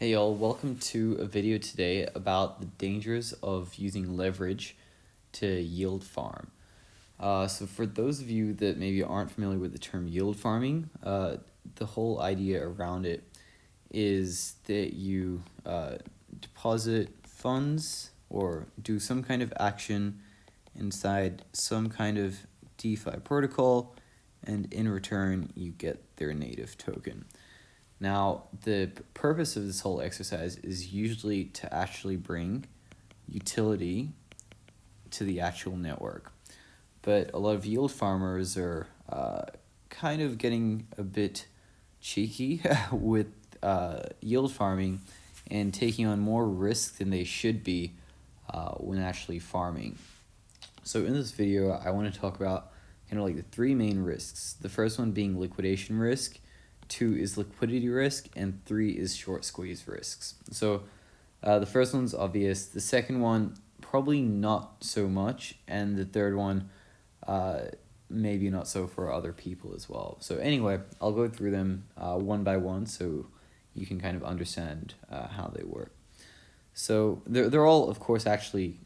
Hey y'all, welcome to a video today about the dangers of using leverage to yield farm. So for those of you that maybe aren't familiar with the term yield farming, the whole idea around it is that you deposit funds or do some kind of action inside some kind of DeFi protocol, and in return you get their native token. Now, the purpose of this whole exercise is usually to actually bring utility to the actual network. But a lot of yield farmers are kind of getting a bit cheeky with yield farming and taking on more risk than they should be when actually farming. So in this video, I want to talk about kind of like the three main risks. The first one being liquidation risk, 2 is liquidity risk, and 3 is short squeeze risks. So the first one's obvious, the second one probably not so much, and the third one maybe not so for other people as well. So anyway, I'll go through them one by one so you can kind of understand how they work. So they're all, of course, actually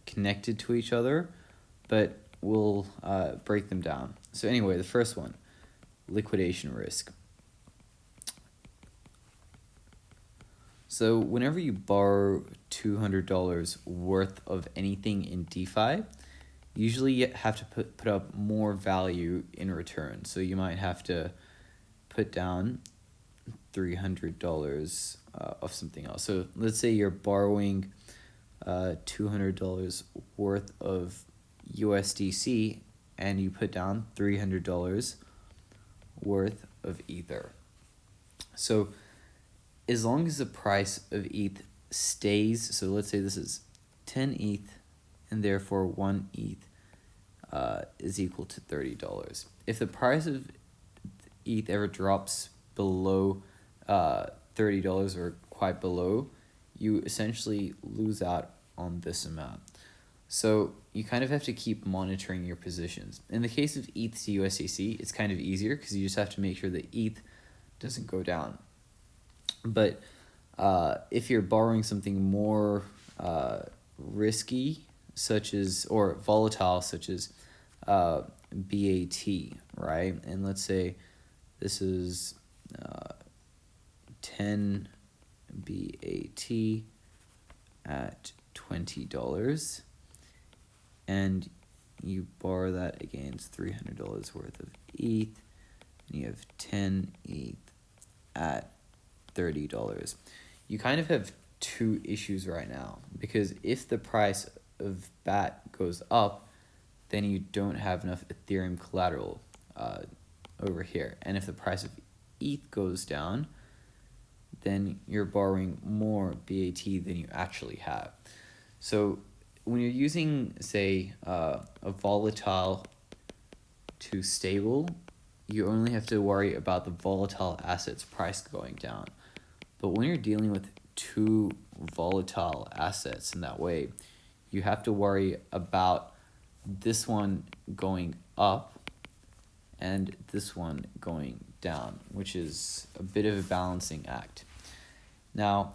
connected to each other, but we'll break them down. So anyway, the first one, liquidation risk. So whenever you borrow $200 worth of anything in DeFi, usually you have to put up more value in return. So you might have to put down $300 of something else. So let's say you're borrowing $200 worth of USDC and you put down $300 worth of Ether. So as long as the price of ETH stays, so let's say this is 10 ETH, and therefore 1 ETH is equal to $30. If the price of ETH ever drops below $30 or quite below, you essentially lose out on this amount. So you kind of have to keep monitoring your positions. In the case of ETH to USDC, it's kind of easier because you just have to make sure that ETH doesn't go down. But if you're borrowing something more risky, such as, or volatile, such as BAT, right? And let's say this is 10 BAT at $20, and you borrow that against $300 worth of ETH, and you have 10 ETH at $30. You kind of have two issues right now, because if the price of BAT goes up, then you don't have enough Ethereum collateral over here. And if the price of ETH goes down, then you're borrowing more BAT than you actually have. So when you're using, say, a volatile to stable, you only have to worry about the volatile asset's price going down. But when you're dealing with two volatile assets in that way, you have to worry about this one going up and this one going down, which is a bit of a balancing act. Now,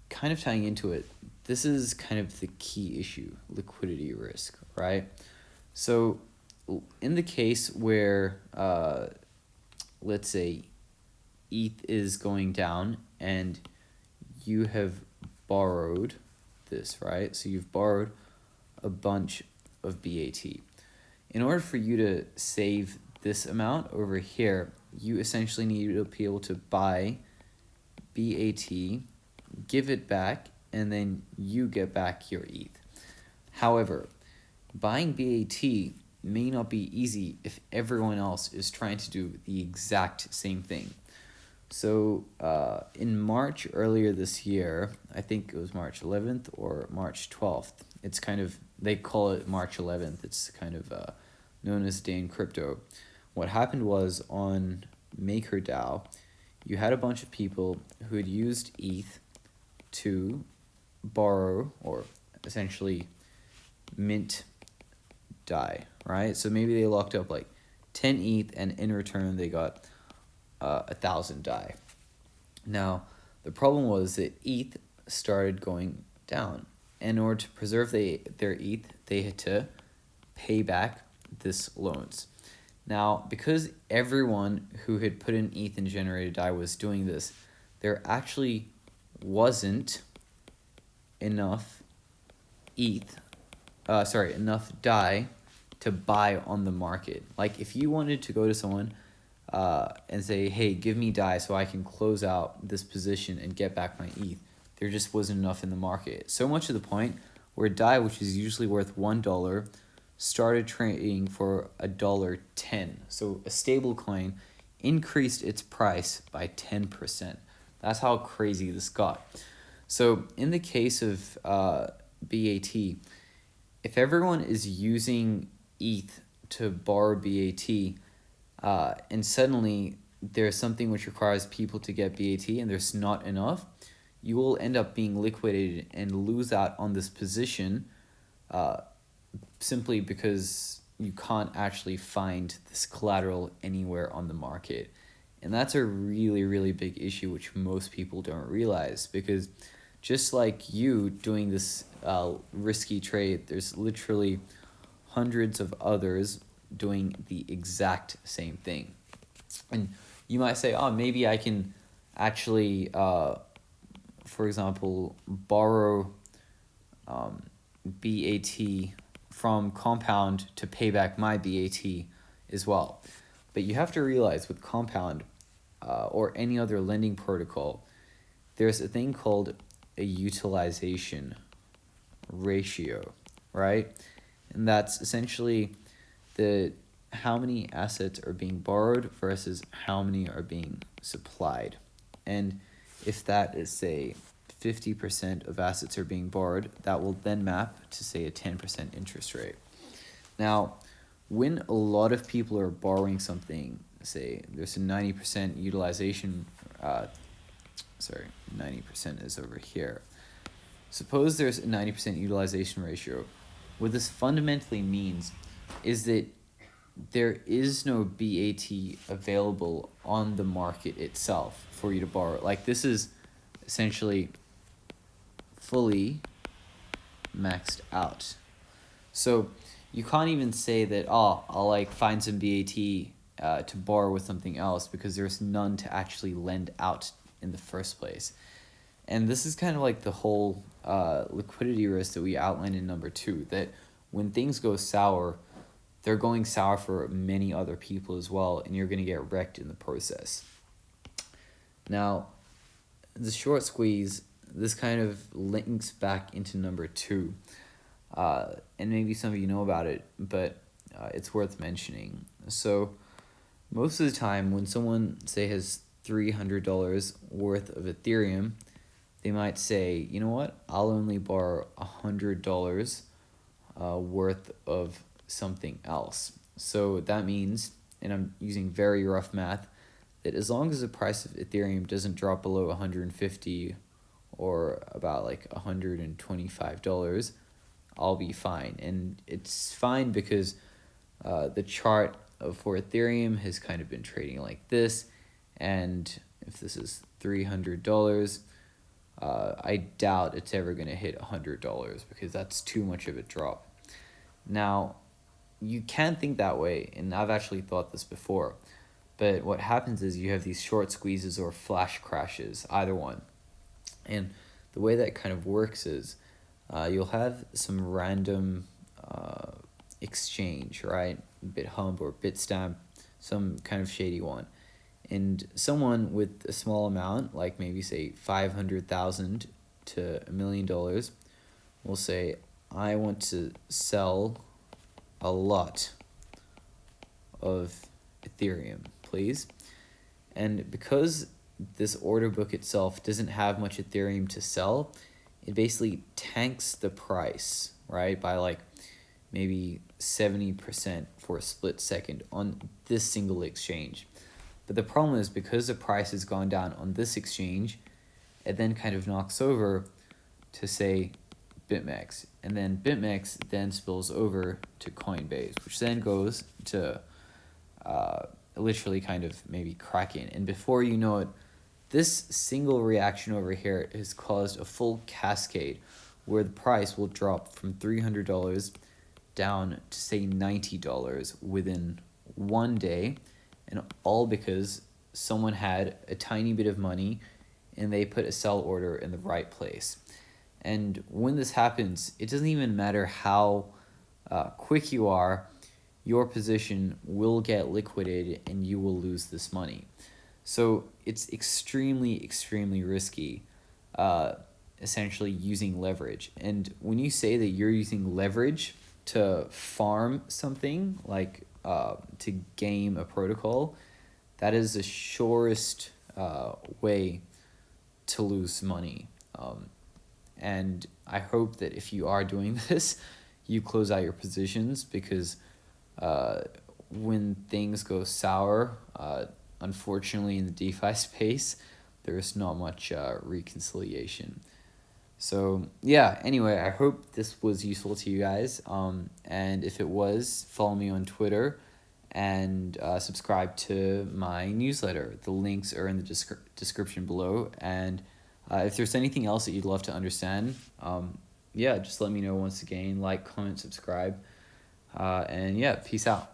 kind of tying into it, this is kind of the key issue, liquidity risk, right? So in the case where, let's say, ETH is going down and you have borrowed this, right? So you've borrowed a bunch of BAT. In order for you to save this amount over here, you essentially need to be able to buy BAT, give it back, and then you get back your ETH. However, buying BAT may not be easy if everyone else is trying to do the exact same thing. So in March earlier this year, I think it was March 11th or March 12th. It's kind of, they call it March 11th. It's kind of known as Day in Crypto. What happened was on MakerDAO, you had a bunch of people who had used ETH to borrow or essentially mint DAI, right? So maybe they locked up like 10 ETH and in return they got 1,000 DAI. Now, The problem was that ETH started going down. In order to preserve their ETH, they had to pay back this loans. Now, because everyone who had put in ETH and generated DAI was doing this, there actually wasn't enough enough DAI to buy on the market. Like if you wanted to go to someone and say, hey, give me DAI so I can close out this position and get back my ETH, there just wasn't enough in the market. So much to the point where DAI, which is usually worth $1, started trading for $1.10. So a stable coin increased its price by 10%. That's how crazy this got. So in the case of BAT, if everyone is using ETH to borrow BAT, and suddenly there's something which requires people to get BAT and there's not enough, you will end up being liquidated and lose out on this position simply because you can't actually find this collateral anywhere on the market. And that's a really, really big issue which most people don't realize, because just like you doing this risky trade, there's literally hundreds of others doing the exact same thing. And you might say, oh, maybe I can actually, for example, borrow BAT from Compound to pay back my BAT as well. But you have to realize with Compound or any other lending protocol, there's a thing called a utilization ratio, right? And that's essentially how many assets are being borrowed versus how many are being supplied. And if that is, say, 50% of assets are being borrowed, that will then map to, say, a 10% interest rate. Now, when a lot of people are borrowing something, say there's a 90% utilization, 90% is over here. Suppose there's a 90% utilization ratio. What this fundamentally means is that there is no BAT available on the market itself for you to borrow. Like this is essentially fully maxed out. So you can't even say that, oh, I'll like find some BAT to borrow with something else, because there's none to actually lend out in the first place. And this is kind of like the whole liquidity risk that we outlined in number 2, that when things go sour, they're going sour for many other people as well, and you're going to get wrecked in the process. Now, the short squeeze, this kind of links back into number 2. And maybe some of you know about it, but it's worth mentioning. So most of the time when someone, say, has $300 worth of Ethereum, they might say, you know what, I'll only borrow $100 worth of something else. So that means, and I'm using very rough math, that as long as the price of Ethereum doesn't drop below 150 or about like $125, I'll be fine. And it's fine because the chart for Ethereum has kind of been trading like this, and if this is $300, I doubt it's ever going to hit $100 because that's too much of a drop. Now, you can think that way, and I've actually thought this before, but what happens is you have these short squeezes or flash crashes, either one. And the way that kind of works is you'll have some random exchange, right? BitHub or Bitstamp, some kind of shady one. And someone with a small amount, like maybe say 500,000 to $1 million, will say, I want to sell a lot of Ethereum, please. And because this order book itself doesn't have much Ethereum to sell, it basically tanks the price, right, by like maybe 70% for a split second on this single exchange. But the problem is, because the price has gone down on this exchange, it then kind of knocks over to, say, BitMEX. And then BitMEX then spills over to Coinbase, which then goes to literally kind of maybe Kraken. And before you know it, this single reaction over here has caused a full cascade where the price will drop from $300 down to say $90 within one day, and all because someone had a tiny bit of money and they put a sell order in the right place. And when this happens, it doesn't even matter how quick you are, your position will get liquidated and you will lose this money. So it's extremely, extremely risky, essentially using leverage. And when you say that you're using leverage to farm something, like to game a protocol, that is the surest way to lose money. And I hope that if you are doing this, you close out your positions, because when things go sour, unfortunately in the DeFi space, there's not much reconciliation. So yeah, anyway, I hope this was useful to you guys. And if it was, follow me on Twitter and subscribe to my newsletter. The links are in the description below. And if there's anything else that you'd love to understand, yeah, just let me know once again. Like, comment, subscribe. And yeah, peace out.